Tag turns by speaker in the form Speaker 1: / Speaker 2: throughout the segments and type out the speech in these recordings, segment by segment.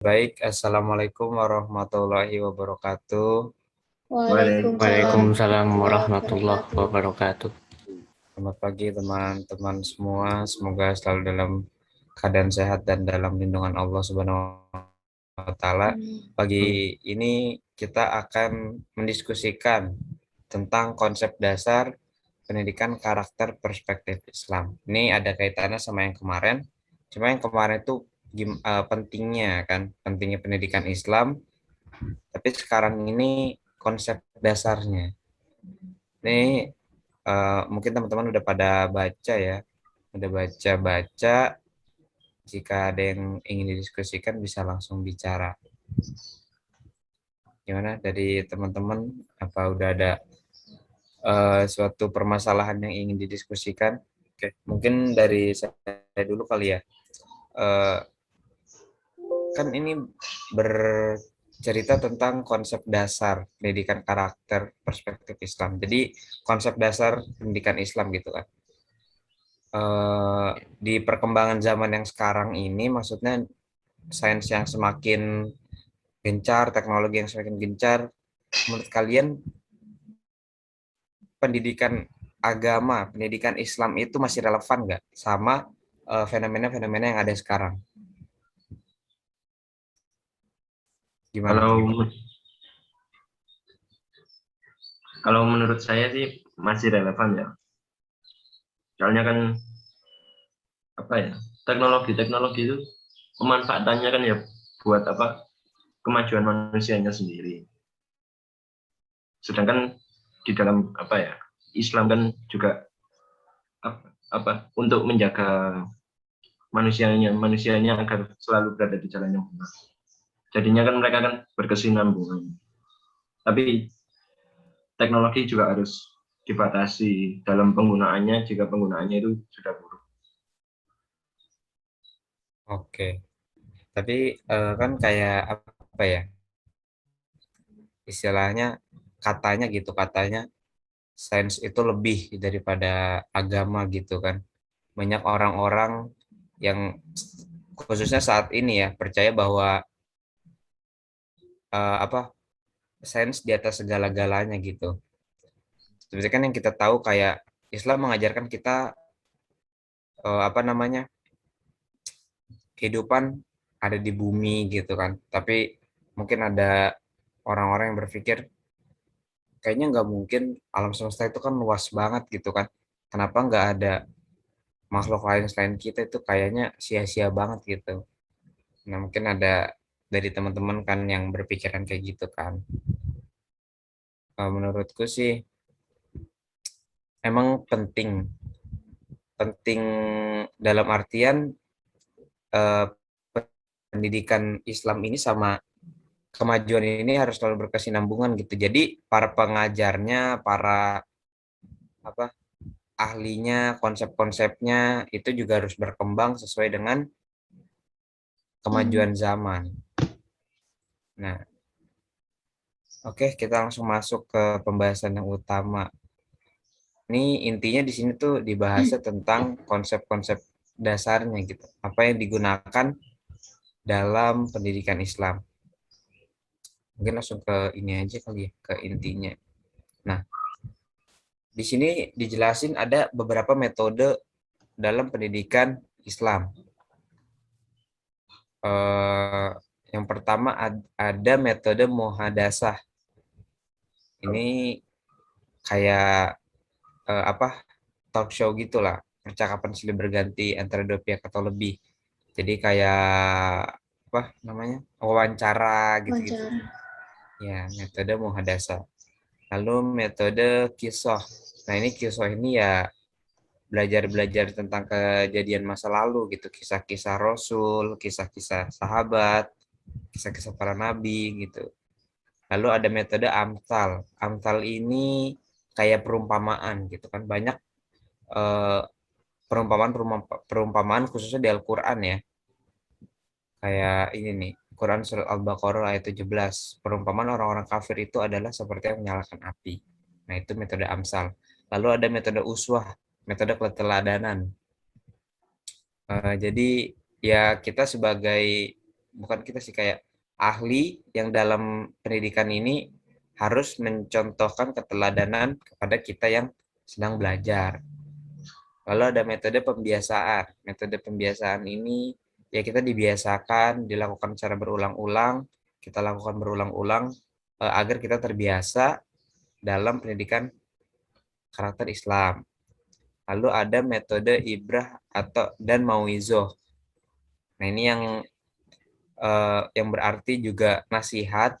Speaker 1: Baik, Assalamualaikum warahmatullahi wabarakatuh.
Speaker 2: Waalaikumsalam
Speaker 3: Waalaikumsalam
Speaker 2: warahmatullahi
Speaker 3: warahmatullahi
Speaker 2: wabarakatuh.
Speaker 3: wabarakatuh.
Speaker 1: Selamat pagi teman-teman semua. Semoga selalu dalam keadaan sehat dan dalam lindungan Allah Subhanahu wa taala.
Speaker 2: Amin.
Speaker 1: Pagi ini kita akan mendiskusikan tentang konsep dasar pendidikan karakter perspektif Islam. Ini ada kaitannya sama yang kemarin. Cuma yang kemarin itu pentingnya kan, pentingnya pendidikan Islam, tapi sekarang ini konsep dasarnya. Ini mungkin teman-teman udah pada baca ya, udah baca-baca. Jika ada yang ingin didiskusikan bisa langsung bicara. Gimana dari teman-teman? Apa udah ada suatu permasalahan yang ingin didiskusikan? Oke, mungkin dari saya dulu kali ya. Eh, kan ini bercerita tentang konsep dasar pendidikan karakter perspektif Islam. Jadi konsep dasar pendidikan Islam gitu kan. Di perkembangan zaman yang sekarang ini, maksudnya sains yang semakin gencar, teknologi yang semakin gencar, menurut kalian pendidikan agama, pendidikan Islam itu masih relevan nggak sama fenomena-fenomena yang ada sekarang? Gimana
Speaker 3: Kalau
Speaker 1: tuh?
Speaker 3: kalau menurut saya sih masih relevan ya. Soalnya kan apa ya, teknologi itu pemanfaatannya kan ya buat apa, kemajuan manusianya sendiri. Sedangkan di dalam apa ya, Islam kan juga untuk menjaga manusianya agar selalu berada di jalan yang benar. Jadinya kan mereka kan berkesinambungan. Tapi teknologi juga harus dibatasi dalam penggunaannya jika penggunaannya itu sudah buruk.
Speaker 1: Oke, tapi kan kayak apa ya? Istilahnya katanya gitu, katanya sains itu lebih daripada agama gitu kan. Banyak orang-orang yang khususnya saat ini ya percaya bahwa apa sains di atas segala-galanya gitu. Sebenarnya kan yang kita tahu kayak Islam mengajarkan kita apa namanya kehidupan ada di bumi gitu kan. Tapi mungkin ada orang-orang yang berpikir kayaknya nggak mungkin, alam semesta itu kan luas banget gitu kan. Kenapa nggak ada makhluk lain selain kita, itu kayaknya sia-sia banget gitu. Nah mungkin ada dari teman-teman kan yang berpikiran kayak gitu kan. Menurutku sih emang penting, penting dalam artian eh, pendidikan Islam ini sama kemajuan ini harus selalu berkesinambungan gitu. Jadi para pengajarnya, para apa ahlinya, konsep-konsepnya itu juga harus berkembang sesuai dengan
Speaker 2: Hmm.
Speaker 1: kemajuan zaman. Nah, oke, kita langsung masuk ke pembahasan yang utama. Ini intinya di sini tuh dibahasnya tentang konsep-konsep dasarnya gitu. Apa yang digunakan dalam pendidikan Islam. Mungkin langsung ke ini aja kali ya, ke intinya. Nah, di sini dijelasin ada beberapa metode dalam pendidikan Islam. Eh, yang pertama ada metode muhadasah. Ini kayak apa talk show gitulah, percakapan silih berganti antara dua pihak atau lebih. Jadi kayak apa namanya wawancara gitu-gitu.
Speaker 2: Wawancara.
Speaker 1: Ya, metode muhadasah. Lalu metode kisah. Nah ini kisah ini ya belajar-belajar tentang kejadian masa lalu gitu, kisah-kisah Rasul, kisah-kisah sahabat, kisah-kisah para nabi gitu. Lalu ada metode amsal. Amsal ini kayak perumpamaan gitu kan. Banyak eh, perumpamaan khususnya di Al-Qur'an ya. Kayak ini nih, Quran surat Al-Baqarah ayat 17. Perumpamaan orang-orang kafir itu adalah seperti yang menyalakan api. Nah, itu metode amsal. Lalu ada metode uswah, metode keteladanan. Jadi ya kita sebagai bukan kita sih, kayak ahli yang dalam pendidikan ini harus mencontohkan keteladanan kepada kita yang sedang belajar. Lalu ada metode pembiasaan. Metode pembiasaan ini ya kita dibiasakan, dilakukan secara berulang-ulang, kita lakukan berulang-ulang agar kita terbiasa dalam pendidikan karakter Islam. Lalu ada metode ibrah atau dan mauizoh. Nah, ini yang berarti juga nasihat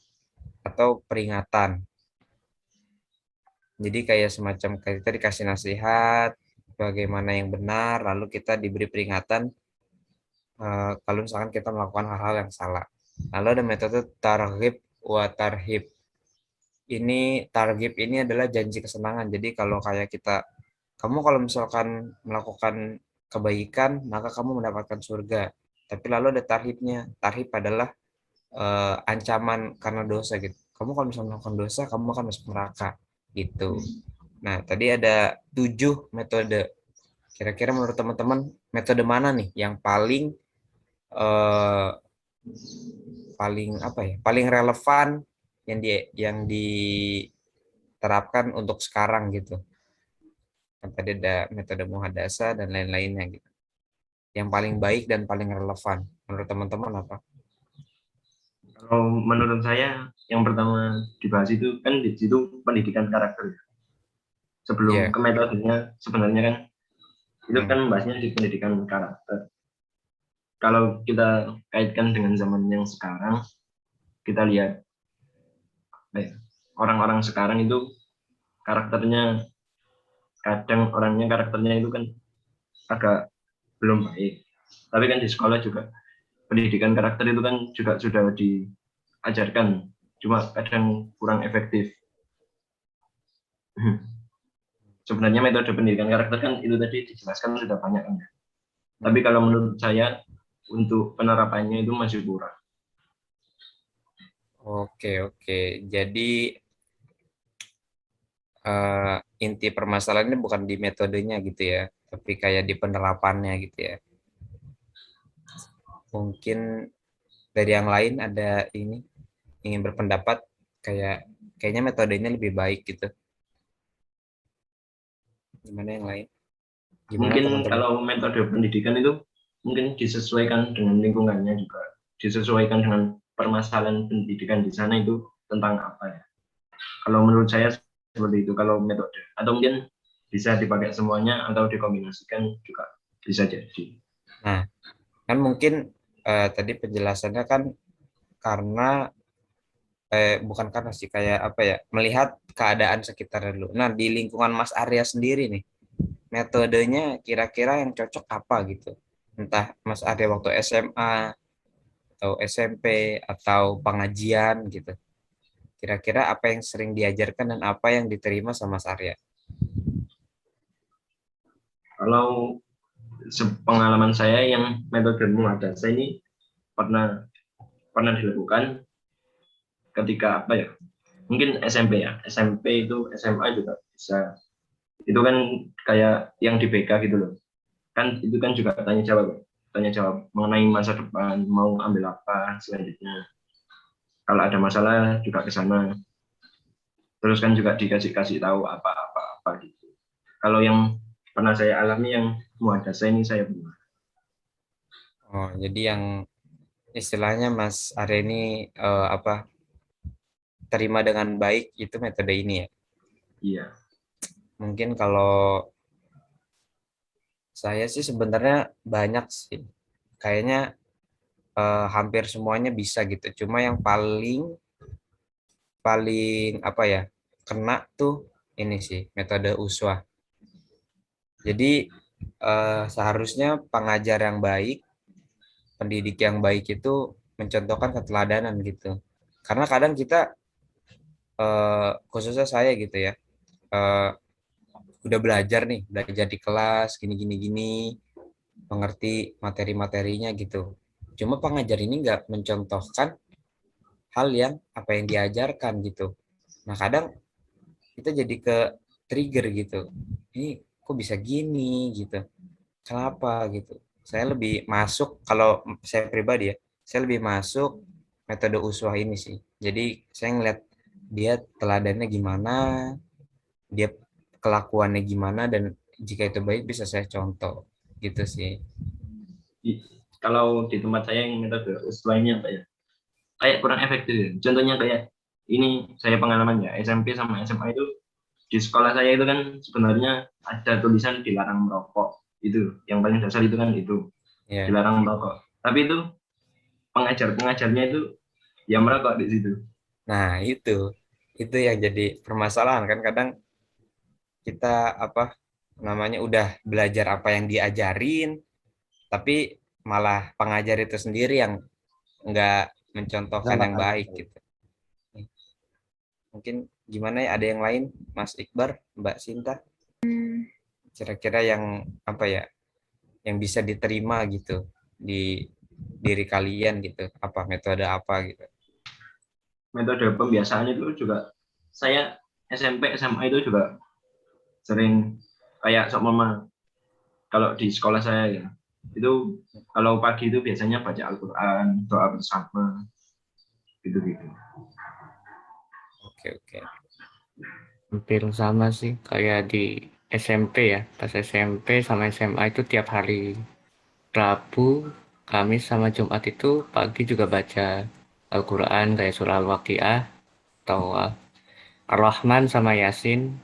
Speaker 1: atau peringatan. Jadi kayak semacam kita dikasih nasihat bagaimana yang benar, lalu kita diberi peringatan kalau misalkan kita melakukan hal-hal yang salah. Lalu ada metode targhib wa tarhib. Ini targhib ini adalah janji kesenangan. Jadi kalau kayak kamu kalau misalkan melakukan kebaikan, maka kamu mendapatkan surga. Tapi lalu ada tarhibnya. Tarhib adalah ancaman karena dosa gitu. Kamu kalau misalnya melakukan dosa, kamu akan masuk neraka gitu. Nah, tadi ada 7 metode. Kira-kira menurut teman-teman metode mana nih yang eh, paling apa ya? Paling relevan yang diterapkan untuk sekarang gitu. Kan tadi ada metode muhadasa dan lain-lainnya gitu. Yang paling baik dan paling relevan menurut teman-teman apa?
Speaker 3: Kalau menurut saya yang pertama dibahas itu kan di situ pendidikan karakter. Sebelum
Speaker 1: Iya.
Speaker 3: ke metodenya sebenarnya kan itu kan membahasnya di pendidikan karakter. Kalau kita kaitkan dengan zaman yang sekarang, kita lihat orang-orang sekarang itu karakternya kadang karakternya itu kan agak belum baik. Tapi kan di sekolah juga pendidikan karakter itu kan juga sudah diajarkan, cuma kadang kurang efektif. Sebenarnya metode pendidikan karakter kan itu tadi dijelaskan sudah banyak kan. Tapi kalau menurut saya untuk penerapannya itu masih kurang.
Speaker 1: Oke. Jadi inti permasalahannya bukan di metodenya gitu ya, tapi kayak di penerapannya gitu ya. Mungkin dari yang lain ada ini ingin berpendapat kayaknya metodenya lebih baik gitu. Gimana yang lain? Gimana
Speaker 3: Mungkin
Speaker 1: teman-teman?
Speaker 3: kalau metode pendidikan itu mungkin disesuaikan dengan lingkungannya juga, disesuaikan dengan permasalahan pendidikan di sana itu tentang apa ya. Kalau menurut saya seperti itu kalau metode. Atau mungkin bisa dipakai semuanya atau dikombinasikan juga bisa jadi.
Speaker 1: Nah, kan mungkin tadi penjelasannya kan karena bukan karena sih kayak apa ya, melihat keadaan sekitar dulu. Nah, di lingkungan Mas Arya sendiri nih, metodenya kira-kira yang cocok apa gitu? Entah Mas Arya waktu SMA atau SMP atau pengajian gitu. Kira-kira apa yang sering diajarkan dan apa yang diterima sama Mas Arya?
Speaker 3: Kalau pengalaman saya yang metode muhadasah ini pernah dilakukan ketika apa ya? Mungkin SMP ya. SMP itu SMA juga bisa. Itu kan kayak yang di BK gitu loh. Kan itu kan juga tanya jawab mengenai masa depan, mau ambil apa selanjutnya. Kalau ada masalah juga ke sana. Terus kan juga dikasih tahu apa gitu. Kalau yang pernah saya alami yang muhadasah ini saya belum.
Speaker 1: Oh, jadi yang istilahnya Mas Arya ini apa terima dengan baik itu metode ini ya.
Speaker 3: Iya.
Speaker 1: Mungkin kalau saya sih sebenarnya banyak sih. Kayaknya hampir semuanya bisa gitu. Cuma yang paling paling apa ya kena tuh ini sih metode uswah. Jadi seharusnya pengajar yang baik, pendidik yang baik itu mencontohkan keteladanan gitu. Karena kadang kita khususnya saya gitu ya, eh, udah belajar nih, belajar di kelas gini, mengerti materi-materinya gitu. Cuma pengajar ini nggak mencontohkan hal yang apa yang diajarkan gitu. Nah kadang kita jadi ke trigger gitu. Ini kok bisa gini gitu. Kenapa gitu? Saya lebih masuk kalau saya pribadi ya, saya lebih masuk metode uswah ini sih. Jadi saya ngeliat dia teladannya gimana, dia kelakuannya gimana, dan jika itu baik bisa saya contoh gitu sih.
Speaker 3: Kalau di tempat saya yang metode uswah ini apa ya? Kayak kurang efektif ya. Contohnya kayak ini saya pengalaman ya, SMP sama SMA itu di sekolah saya itu kan sebenarnya ada tulisan dilarang merokok. Itu yang paling dasar itu kan itu,
Speaker 1: Ya,
Speaker 3: dilarang merokok. Tapi itu pengajarnya itu ya merokok di situ.
Speaker 1: nah itu yang jadi permasalahan kan, kadang kita apa namanya udah belajar apa yang diajarin, tapi malah pengajar itu sendiri yang nggak mencontohkan yang
Speaker 2: Contohkan.
Speaker 1: baik gitu. Mungkin gimana ya, ada yang lain, Mas Iqbar, Mbak Sinta, kira-kira yang apa ya, yang bisa diterima gitu di diri kalian gitu, apa metode apa gitu.
Speaker 3: Metode pembiasaan itu juga saya SMP SMA itu juga sering kayak sok mama. Kalau di sekolah saya ya itu kalau pagi itu biasanya baca Al-Quran, doa bersama, gitu-gitu.
Speaker 1: Oke, oke.
Speaker 4: Hampir sama sih kayak di SMP ya. Pas SMP sama SMA itu tiap hari Rabu, Kamis sama Jumat itu pagi juga baca Al-Quran kayak surah Al-Waqiah atau Ar-Rahman sama Yasin.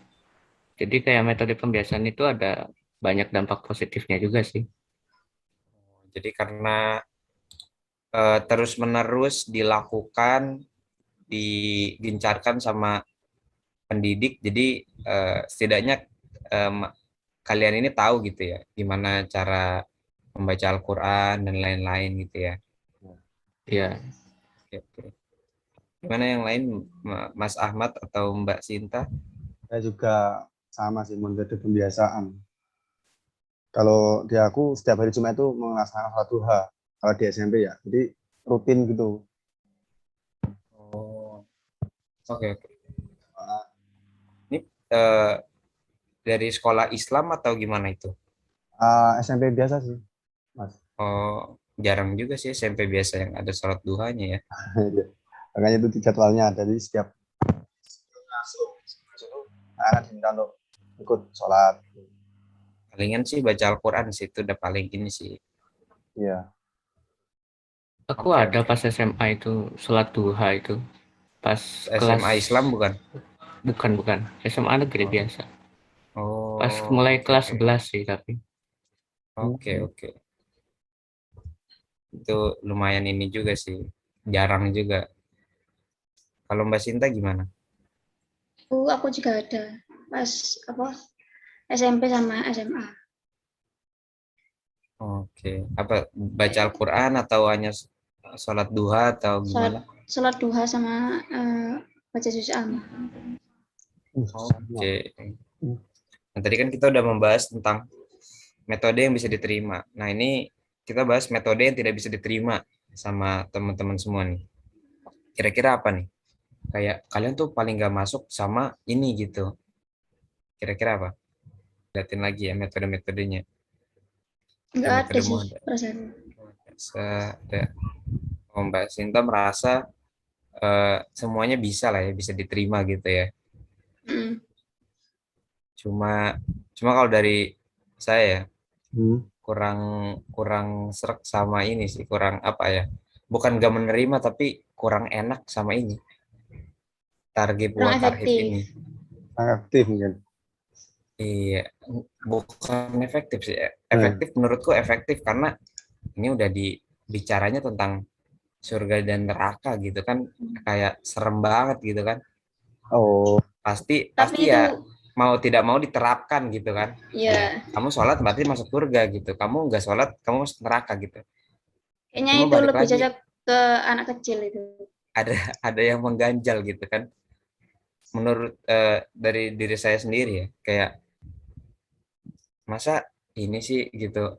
Speaker 4: Jadi kayak metode pembiasaan itu ada banyak dampak positifnya juga sih.
Speaker 1: Jadi karena terus-menerus dilakukan, digencarkan sama pendidik, jadi setidaknya em, kalian ini tahu gitu ya gimana cara membaca Al-Quran dan lain-lain gitu ya.
Speaker 4: Ya,
Speaker 1: Oke, oke. Gimana yang lain, Mas Ahmad atau Mbak Sinta?
Speaker 2: Saya juga sama sih metode pembiasaan. Kalau di aku setiap hari Jumat itu melaksanakan sholat duha. Kalau di SMP ya, jadi rutin gitu.
Speaker 1: Oh, oke, oke.
Speaker 2: Uh,
Speaker 1: Ini eh, dari sekolah Islam atau gimana itu?
Speaker 2: SMP biasa sih, Mas.
Speaker 1: Oh, jarang juga sih SMP biasa yang ada sholat duhanya ya.
Speaker 2: Makanya itu jadwalnya ada di setiap masuk akan diminta untuk ikut sholat.
Speaker 1: Palingan sih baca Al-Quran sih, itu udah paling ini sih.
Speaker 2: Iya.
Speaker 4: aku
Speaker 1: Oke,
Speaker 4: ada
Speaker 1: oke.
Speaker 4: pas SMA itu sholat duha itu. Pas kelas,
Speaker 1: SMA Islam bukan?
Speaker 4: bukan, SMA negeri
Speaker 1: Oh,
Speaker 4: biasa. Pas
Speaker 1: oh,
Speaker 4: mulai
Speaker 1: oke,
Speaker 4: kelas
Speaker 1: oke.
Speaker 4: 11 sih tapi.
Speaker 1: Oke, oke. Itu lumayan ini juga sih. Jarang juga. Kalau Mbak Sinta gimana?
Speaker 5: Aku juga ada pas apa SMP sama SMA.
Speaker 1: Oke. Apa baca Al-Quran atau hanya sholat duha atau
Speaker 5: Sholat
Speaker 1: gimana?
Speaker 5: sholat duha sama baca juz amma.
Speaker 1: Oke. Nah, tadi kan kita udah membahas tentang metode yang bisa diterima. Nah, ini kita bahas metode yang tidak bisa diterima sama teman-teman semua nih. Kira-kira apa nih? Kayak kalian tuh paling gak masuk sama ini gitu. Kira-kira apa? Lihatin lagi ya metode-metodenya.
Speaker 5: Enggak ada
Speaker 1: Metode
Speaker 5: sih
Speaker 1: mode.
Speaker 5: perasaan.
Speaker 1: Ada. Oh, Mbak Sinta merasa semuanya bisa lah ya, bisa diterima gitu ya.
Speaker 5: Mm.
Speaker 1: Cuma cuma kalau dari saya ya,
Speaker 2: Hmm.
Speaker 1: kurang kurang serak sama ini sih, kurang apa ya, bukan gak menerima tapi kurang enak sama ini, target wa
Speaker 5: Kurang
Speaker 1: tarhib
Speaker 5: efektif.
Speaker 1: ini.
Speaker 2: Aktif mungkin.
Speaker 1: Iya, bukan efektif sih.
Speaker 2: Nah,
Speaker 1: Efektif menurutku efektif karena ini udah bicaranya tentang surga dan neraka gitu kan, kayak serem banget gitu kan.
Speaker 2: oh,
Speaker 1: Pasti
Speaker 5: Tapi
Speaker 1: pasti
Speaker 5: itu
Speaker 1: ya mau tidak mau diterapkan gitu kan.
Speaker 5: ya
Speaker 1: Kamu sholat berarti masuk surga gitu. Kamu nggak sholat kamu masuk neraka gitu.
Speaker 5: kayaknya
Speaker 1: Cuma
Speaker 5: itu
Speaker 1: balik
Speaker 5: lebih
Speaker 1: lagi
Speaker 5: cocok ke anak kecil itu.
Speaker 1: ada ada yang mengganjal gitu kan. Menurut dari diri saya sendiri ya, kayak masa ini sih gitu.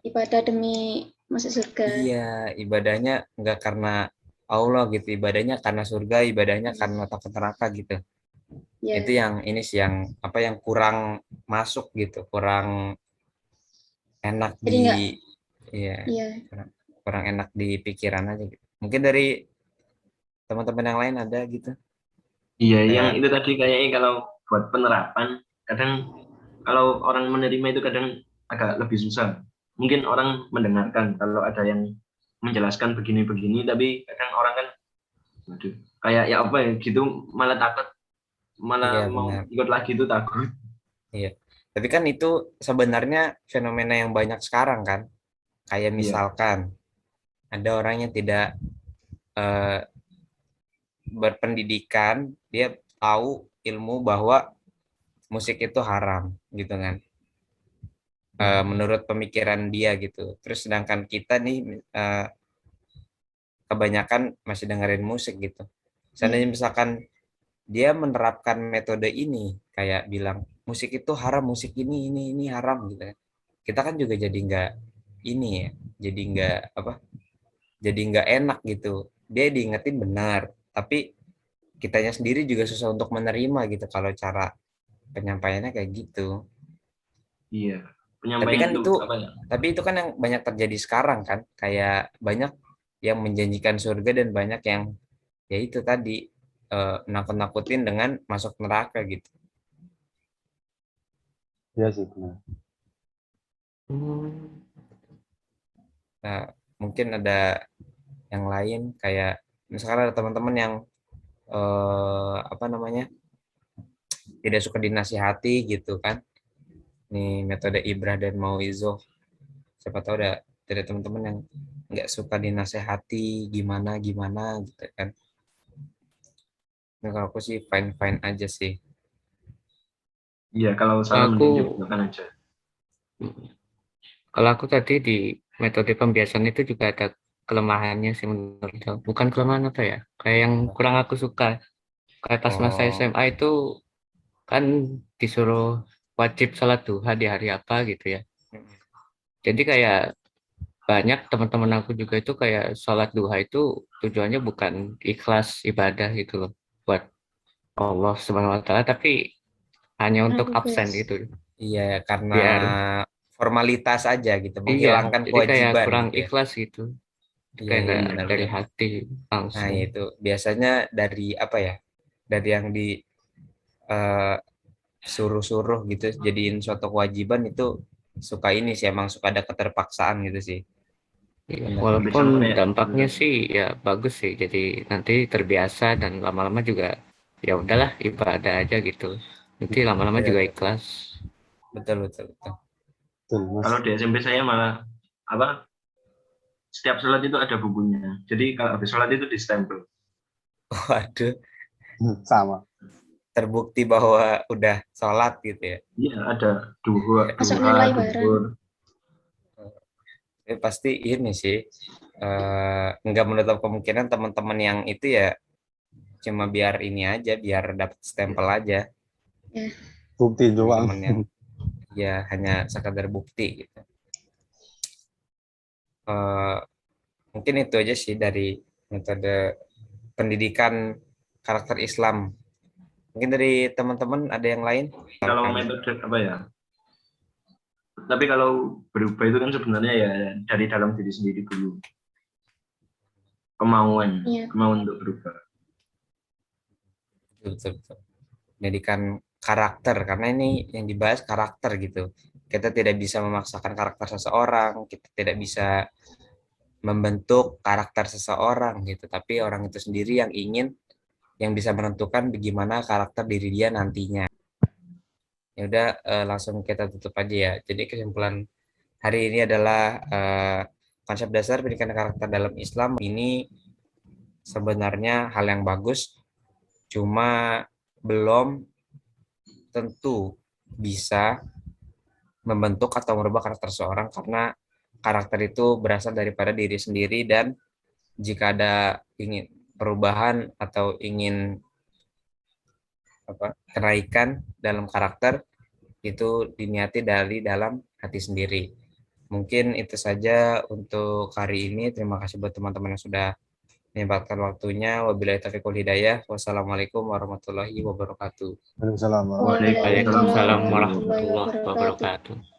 Speaker 5: Ibadah demi masuk surga.
Speaker 1: Iya, ibadahnya nggak karena Allah gitu, ibadahnya karena surga, ibadahnya karena takut neraka gitu. Itu
Speaker 5: Ya,
Speaker 1: yang ini sih yang apa yang kurang masuk gitu, kurang enak
Speaker 5: jadi
Speaker 1: di
Speaker 5: enggak
Speaker 1: iya.
Speaker 5: ya
Speaker 1: kurang enak di pikiran aja gitu. Mungkin dari teman-teman yang lain ada gitu.
Speaker 3: Iya, yang
Speaker 1: Kayak
Speaker 3: itu tadi kayaknya kalau buat penerapan, kadang kalau orang menerima itu kadang agak lebih susah. Mungkin orang mendengarkan kalau ada yang menjelaskan begini-begini, tapi kadang orang kan, waduh, kayak ya apa ya gitu, malah takut,
Speaker 1: iya
Speaker 3: malah mau
Speaker 1: benar.
Speaker 3: ikut lagi itu takut.
Speaker 1: Iya. Tapi kan itu sebenarnya fenomena yang banyak sekarang kan. Kayak
Speaker 3: Iya,
Speaker 1: misalkan ada orang yang tidak eh, berpendidikan, dia tahu ilmu bahwa musik itu haram gitu kan. Menurut pemikiran dia gitu. Terus sedangkan kita nih kebanyakan masih dengerin musik gitu. Seandainya misalkan dia menerapkan metode ini kayak bilang musik itu haram, musik ini haram gitu kan. Kita kan juga jadi nggak ini ya, jadi nggak apa, jadi nggak enak gitu. Dia diingetin benar, tapi kitanya sendiri juga susah untuk menerima gitu kalau cara penyampaiannya kayak gitu.
Speaker 3: iya.
Speaker 1: Tapi
Speaker 3: Penyampaian
Speaker 1: kan
Speaker 3: itu
Speaker 1: itu,
Speaker 3: apa ya?
Speaker 1: tapi itu kan yang banyak terjadi sekarang kan, kayak banyak yang menjanjikan surga dan banyak yang ya itu tadi nakut-nakutin dengan masuk neraka gitu.
Speaker 2: Iya sih benar.
Speaker 4: Hmm.
Speaker 1: Nah, mungkin ada yang lain kayak misalkan ada teman-teman yang apa namanya tidak suka dinasihati gitu kan. Nih metode Ibrah dan Mauizoh. Siapa tahu ada teman-teman yang nggak suka dinasehati gimana gimana gitu kan. Nah, kalau aku sih fine fine aja sih.
Speaker 3: Iya, kalau salah
Speaker 4: Aku
Speaker 3: mending dibiarkan aja.
Speaker 4: Kalau aku tadi di metode pembiasan itu juga ada kelemahannya sih menurut aku. Bukan kelemahan apa ya? Kayak yang kurang aku suka. Kayak pas masa
Speaker 1: Oh,
Speaker 4: SMA itu kan disuruh wajib sholat duha di hari apa gitu ya. Jadi kayak banyak teman-teman aku juga itu kayak sholat duha itu tujuannya bukan ikhlas ibadah gitu loh. Buat Allah Subhanahu wa taala, tapi hanya untuk absen
Speaker 5: Tugas.
Speaker 4: gitu.
Speaker 1: iya karena
Speaker 4: Biar
Speaker 1: formalitas aja gitu,
Speaker 4: iya,
Speaker 1: menghilangkan
Speaker 4: jadi kayak
Speaker 1: kewajiban
Speaker 4: kurang
Speaker 1: gitu ya.
Speaker 4: ikhlas gitu.
Speaker 1: Iya
Speaker 4: Kayak
Speaker 1: iya
Speaker 4: nggak dari
Speaker 1: benar-benar.
Speaker 4: hati
Speaker 1: Nah,
Speaker 4: langsung.
Speaker 1: itu biasanya dari apa ya? Dari yang di eh, suruh-suruh gitu jadiin suatu kewajiban itu suka ini sih, emang suka ada keterpaksaan gitu sih.
Speaker 4: Iya,
Speaker 1: Benar.
Speaker 3: Hampir
Speaker 4: walaupun
Speaker 3: sama kayak
Speaker 4: dampaknya sih ya bagus sih. Jadi nanti terbiasa dan lama-lama juga ya udahlah ibadah aja gitu. Nanti lama-lama
Speaker 1: Iya,
Speaker 4: juga
Speaker 1: betul
Speaker 4: ikhlas.
Speaker 1: betul betul. Betul.
Speaker 2: Betul, Mas.
Speaker 3: kalau di SMP saya malah apa? Setiap sholat itu ada bukunya. Jadi kalau habis sholat itu distempel.
Speaker 1: Waduh,
Speaker 2: Sama.
Speaker 1: terbukti bahwa udah sholat gitu ya.
Speaker 3: Iya, ada duha,
Speaker 5: Masuk
Speaker 3: duha,
Speaker 5: nilai bareng.
Speaker 3: duhur.
Speaker 1: Pasti ini sih nggak menutup kemungkinan teman-teman yang itu ya cuma biar ini aja, biar dapat stempel aja.
Speaker 5: Ya.
Speaker 2: Bukti doang.
Speaker 1: Teman-teman yang ya hanya sekadar bukti gitu. Eh, Mungkin itu aja sih dari metode pendidikan karakter Islam. Mungkin dari teman-teman ada yang lain?
Speaker 3: Kalau
Speaker 1: Misalkan,
Speaker 3: metode apa ya? Tapi kalau berubah itu kan sebenarnya ya dari dalam diri sendiri dulu.
Speaker 5: Iya.
Speaker 3: Kemauan untuk berubah.
Speaker 1: betul, betul. Pendidikan karakter, karena ini yang dibahas karakter gitu. Kita tidak bisa memaksakan karakter seseorang, kita tidak bisa membentuk karakter seseorang gitu, tapi orang itu sendiri yang bisa menentukan bagaimana karakter diri dia nantinya. Ya udah langsung kita tutup aja ya. Jadi kesimpulan hari ini adalah konsep dasar pendidikan karakter dalam Islam ini sebenarnya hal yang bagus, cuma belum tentu bisa membentuk atau merubah karakter seorang karena karakter itu berasal daripada diri sendiri dan jika ada ingin perubahan atau ingin kenaikan dalam karakter itu diniati dari dalam hati sendiri. Mungkin itu saja untuk hari ini. Terima kasih buat teman-teman yang sudah menyempatkan waktunya. Wabillahi taufiq wal hidayah. Wassalamualaikum warahmatullahi wabarakatuh.
Speaker 2: Waalaikumsalam.
Speaker 3: Waalaikumsalam
Speaker 4: Waalaikumsalam
Speaker 5: Waalaikumsalam warahmatullahi
Speaker 4: warahmatullahi
Speaker 5: wabarakatuh.
Speaker 4: wabarakatuh.